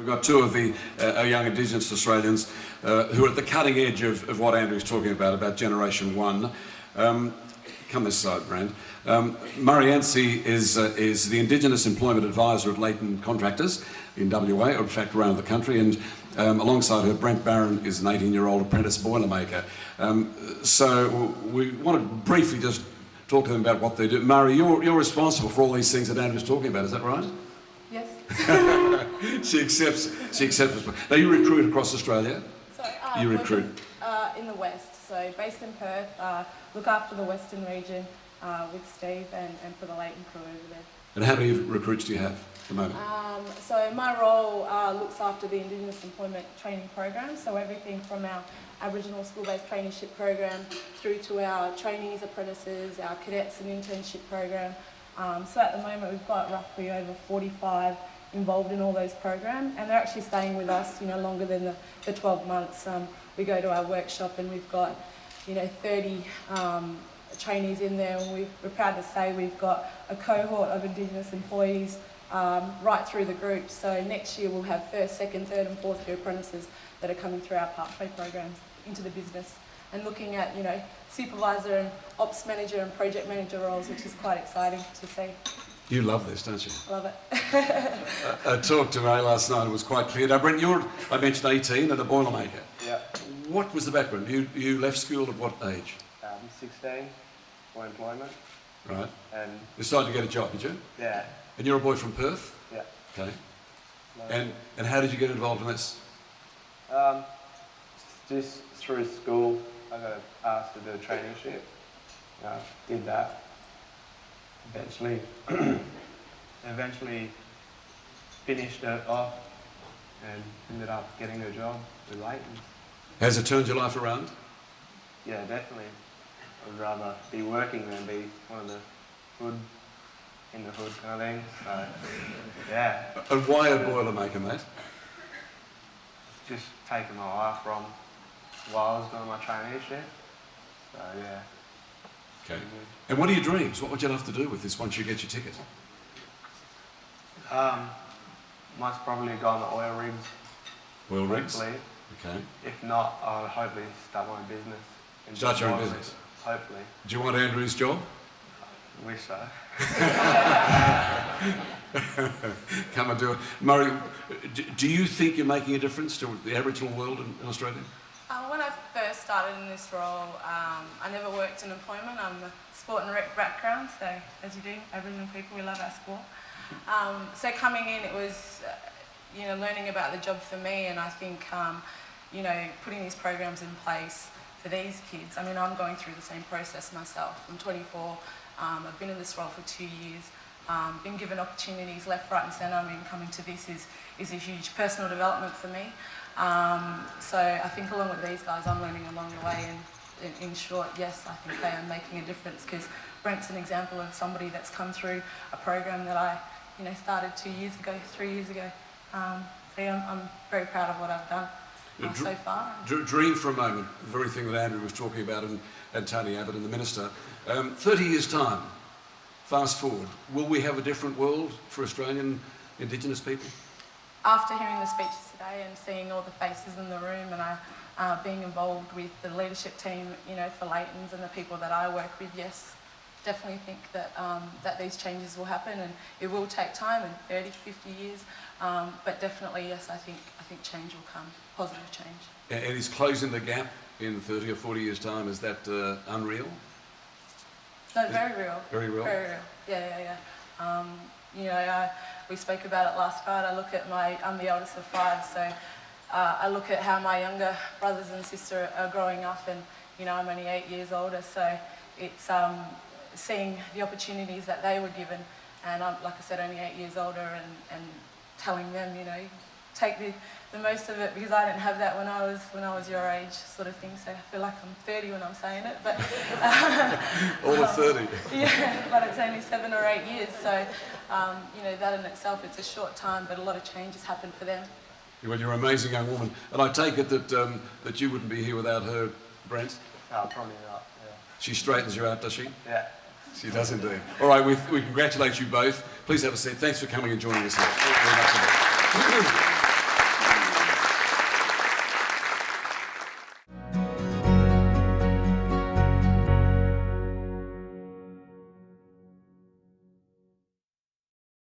got two of the young Indigenous Australians who are at the cutting edge of what Andrew's talking about Generation One. Come this side, Brent. Maree Ansey is the Indigenous Employment Advisor at Leighton Contractors in WA, or in fact around the country, and alongside her, Brent Barron is an 18-year-old apprentice boilermaker. So we want to briefly just talk to them about what they do. Maree, you're responsible for all these things that Andrew's talking about, is that right? Yes. She accepts. Now you recruit across Australia? So, you recruit? In the West, so based in Perth, look after the Western region with Steve and for the Leighton crew over there. And how many recruits do you have at the moment? So my role looks after the Indigenous Employment Training Program, so everything from our Aboriginal school-based traineeship program through to our trainees, apprentices, our cadets and internship program. So at the moment we've got roughly over 45 involved in all those programs, and they're actually staying with us, longer than the 12 months. We go to our workshop and we've got, 30 trainees in there, and we're proud to say we've got a cohort of Indigenous employees right through the group. So next year we'll have first, second, third and fourth year apprentices that are coming through our pathway programs into the business and looking at, supervisor and ops manager and project manager roles, which is quite exciting to see. You love this, don't you? Love it. I talked to Ray last night, it was quite clear. Now Brent, I mentioned 18 and a boilermaker. Yeah. What was the background? You left school at what age? 16 for employment. Right. And you decided to get a job, did you? yeah. And you're a boy from Perth? Yeah. Okay. No. And how did you get involved in this? Just through school, I got asked to do a traineeship. Did that. Eventually finished it off and ended up getting a job with Leighton. Has it turned your life around? Yeah, definitely. I'd rather be working than be one of the in the hood kind of thing. So, yeah. And why a boilermaker, mate? Just taking my life from while I was doing my traineeship. So, yeah. Okay. And what are your dreams? What would you love to do with this once you get your ticket? Most probably go on the oil rigs. Oil rigs? Hopefully. Okay. If not, I'll hopefully start my own business. Start your own business? Hopefully. Do you want Andrew's job? Wish so. Come and do it. Maree, do you think you're making a difference to the Aboriginal world in Australia? When I first started in this role, I never worked in employment. I'm a sport and rec background, so as you do, Aboriginal people, we love our sport. So coming in, it was, learning about the job for me, and I think, putting these programs in place for these kids. I mean, I'm going through the same process myself. I'm 24. I've been in this role for 2 years. Been given opportunities left, right and centre. I mean, coming to this is a huge personal development for me. So I think along with these guys, I'm learning along the way, and in short, yes, I think they are making a difference, because Brent's an example of somebody that's come through a program that I, started 2 years ago, 3 years ago. So yeah, I'm very proud of what I've done so far. Dream for a moment, the very thing that Andrew was talking about, and Tony Abbott and the Minister. 30 years' time, fast forward, will we have a different world for Australian Indigenous people? After hearing the speeches today and seeing all the faces in the room, and being involved with the leadership team, for Leighton's and the people that I work with, yes, definitely think that that these changes will happen, and it will take time, in 30 to 50 years, but definitely, yes, I think change will come, positive change. And is closing the gap in 30 or 40 years' time, is that unreal? No, very real. Very real? Very real, yeah. We spoke about it last night. I'm the eldest of 5, so I look at how my younger brothers and sister are growing up, and I'm only 8 years older, so it's seeing the opportunities that they were given, and I'm, like I said, only 8 years older, and telling them, take the most of it, because I didn't have that when I was your age, sort of thing. So I feel like I'm 30 when I'm saying it, but all of 30. Yeah, but it's only 7 or 8 years, so that in itself, it's a short time, but a lot of change has happened for them. Well, you're an amazing young woman, and I take it that you wouldn't be here without her, Brent? No, probably not. Yeah. She straightens you out, does she? Yeah. She does indeed. All right, we congratulate you both. Please have a seat. Thanks for coming and joining us here. Thank you very much.